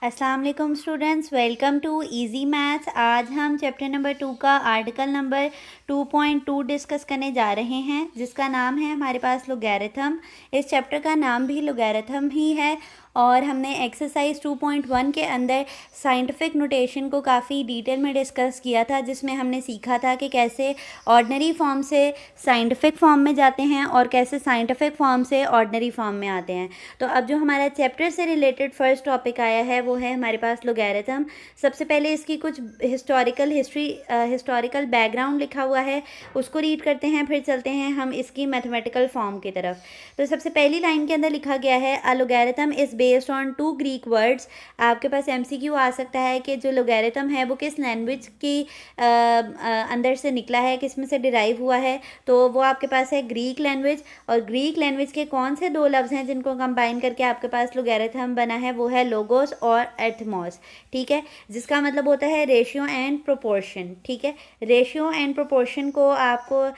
अस्सलाम वालेकुम students, welcome to easy maths. आज हम चैप्टर नंबर 2 का आर्टिकल नंबर 2.2 डिस्कस करने जा रहे हैं, जिसका नाम है हमारे पास लोगैरिथम। इस चैप्टर का नाम भी लोगैरिथम ही है और हमने एक्सरसाइज 2.1 के अंदर साइंटिफिक नोटेशन को काफ़ी डिटेल में डिस्कस किया था, जिसमें हमने सीखा था कि कैसे ऑर्डिनरी फॉर्म से साइंटिफिक फॉर्म में जाते हैं और कैसे साइंटिफिक फॉर्म से ऑर्डिनरी फॉर्म में आते हैं। तो अब जो हमारा चैप्टर से रिलेटेड फर्स्ट टॉपिक आया है वो है हमारे पास लोगैरिथम। सबसे पहले इसकी कुछ हिस्टोरिकल बैकग्राउंड लिखा हुआ है, उसको रीड करते हैं, फिर चलते हैं हम इसकी मैथमेटिकल फॉर्म की तरफ। तो सबसे पहली लाइन के अंदर लिखा गया है a logarithm is based on 2 Greek words. आपके पास एमसीक्यू आ सकता है कि जो लोगैरिथम है वो किस लैंग्वेज की अंदर से निकला है, किस में से डिराइव हुआ है। तो वो आपके पास है ग्रीक लैंग्वेज, और ग्रीक लैंग्वेज के कौन से दो लफ्ज़ हैं जिनको कंबाइन करके आपके पास लोगैरिथम बना है, वो है लोगोस और एथमोस। ठीक है, जिसका मतलब होता है रेशियो एंड प्रोपोर्शन। ठीक है, रेशियो एंड प्रोपोर्शन को आपको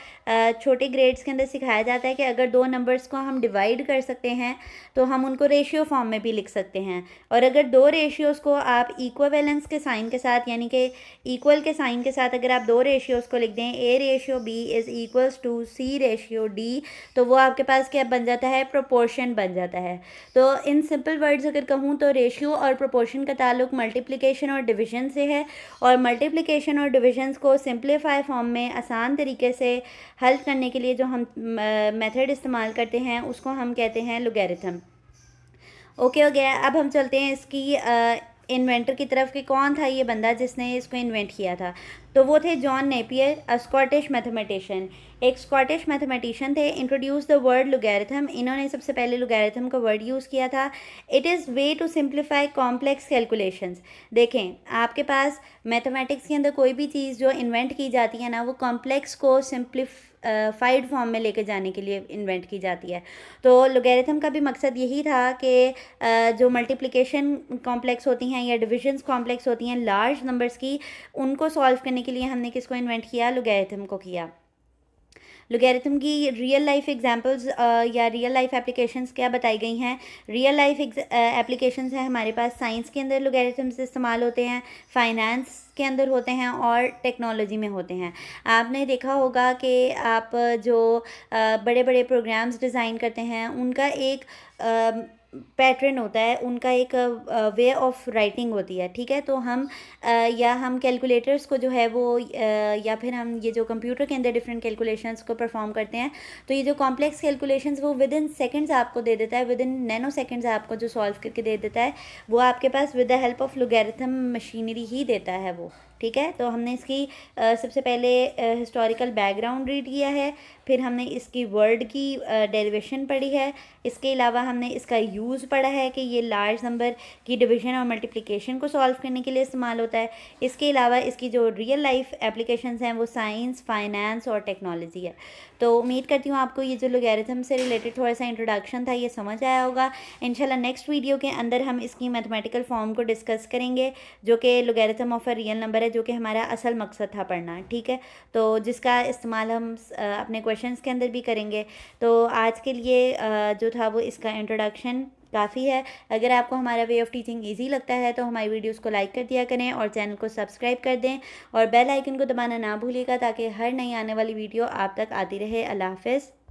छोटे ग्रेड्स के अंदर सिखाया जाता है कि अगर दो नंबर्स को हम डिवाइड कर सकते हैं तो हम उनको रेशियो फॉर्म में भी लिख सकते हैं, और अगर दो रेशियोज़ को आप इक्विवेलेंस के साइन के साथ, यानी कि इक्वल के साइन के साथ अगर आप दो रेशियोज़ को लिख दें, A ratio B is equals to C ratio D, तो वो आपके पास क्या बन जाता है, प्रोपोर्शन बन जाता है। तो इन सिंपल वर्ड्स अगर कहूँ तो रेशियो और प्रोपोर्शन का ताल्लुक मल्टीप्लिकेशन और डिवीजन से है, और मल्टीप्लिकेशन और डिविजन्स को सिंप्लीफाई फॉर्म में आसान तरीके से हल करने के लिए जो हम मेथड इस्तेमाल करते हैं उसको हम कहते हैं लोगैरिथम। ओके हो गया। अब हम चलते हैं इसकी इन्वेंटर की तरफ कि कौन था ये बंदा जिसने इसको इन्वेंट किया था। तो वो थे John Napier, a Scottish mathematician. एक स्कॉटिश मैथमेटिशियन थे। इंट्रोड्यूस द वर्ड लोगैरिथम, इन्होंने सबसे पहले लोगैरिथम का वर्ड यूज़ किया था। It is way to simplify complex calculations. देखें, आपके पास मैथमेटिक्स के अंदर कोई भी चीज़ जो इन्वेंट की जाती है ना, वो कॉम्प्लेक्स को फाइड फॉर्म में लेके जाने के लिए इन्वेंट की जाती है। तो लोगैरिथम का भी मकसद यही था कि जो मल्टीप्लिकेशन कॉम्प्लेक्स होती हैं या डिविजन्स कॉम्प्लेक्स होती हैं लार्ज नंबर्स की, उनको सॉल्व करने के लिए हमने किसको इन्वेंट किया, लोगैरिथम को किया। लोगैरिथम की रियल लाइफ एग्जांपल्स या रियल लाइफ एप्लीकेशंस क्या बताई गई हैं। रियल लाइफ एप्लीकेशंस हैं हमारे पास, साइंस के अंदर लोगैरिथम्स इस्तेमाल होते हैं, फाइनेंस के अंदर होते हैं और टेक्नोलॉजी में होते हैं। आपने देखा होगा कि आप जो बड़े बड़े प्रोग्राम्स डिज़ाइन करते हैं उनका एक पैटर्न होता है, उनका एक वे ऑफ राइटिंग होती है। ठीक है, तो या हम कैलकुलेटर्स को जो है वो या फिर हम ये जो कंप्यूटर के अंदर डिफरेंट कैलकुलेशंस को परफॉर्म करते हैं, तो ये जो कॉम्प्लेक्स कैलकुलेशंस वो विद इन सेकेंड्स आपको दे देता है, विद इन नैनो सेकेंड्स आपको जो सॉल्व करके दे देता है, वो आपके पास with the help of logarithm machinery ही देता है वो। ठीक है, तो हमने इसकी सबसे पहले हिस्टोरिकल बैकग्राउंड रीड किया है, फिर हमने इसकी वर्ड की डेरिवेशन पढ़ी है, इसके अलावा हमने इसका यूज़ पढ़ा है कि ये लार्ज नंबर की डिवीजन और मल्टीप्लिकेशन को सॉल्व करने के लिए इस्तेमाल होता है। इसके अलावा इसकी जो रियल लाइफ एप्लीकेशंस हैं वो साइंस, फाइनेंस और टेक्नोलॉजी है। तो उम्मीद करती हूँ आपको ये जो लोगैरिथम से रिलेटेड थोड़ा सा इंट्रोडक्शन था ये समझ आया होगा। इंशाल्लाह नेक्स्ट वीडियो के अंदर हम इसकी मैथमेटिकल फॉर्म को डिस्कस करेंगे, जो कि logarithm of a real number है, जो कि हमारा असल मकसद था पढ़ना। ठीक है, तो जिसका इस्तेमाल हम अपने क्वेश्चंस के अंदर भी करेंगे। तो आज के लिए जो था वो इसका इंट्रोडक्शन काफ़ी है। अगर आपको हमारा वे ऑफ टीचिंग इजी लगता है तो हमारी वीडियोस को लाइक कर दिया करें और चैनल को सब्सक्राइब कर दें और बेल आइकन को दबाना ना भूलिएगा, ताकि हर नई आने वाली वीडियो आप तक आती रहे। अल्लाह हाफ़िज़।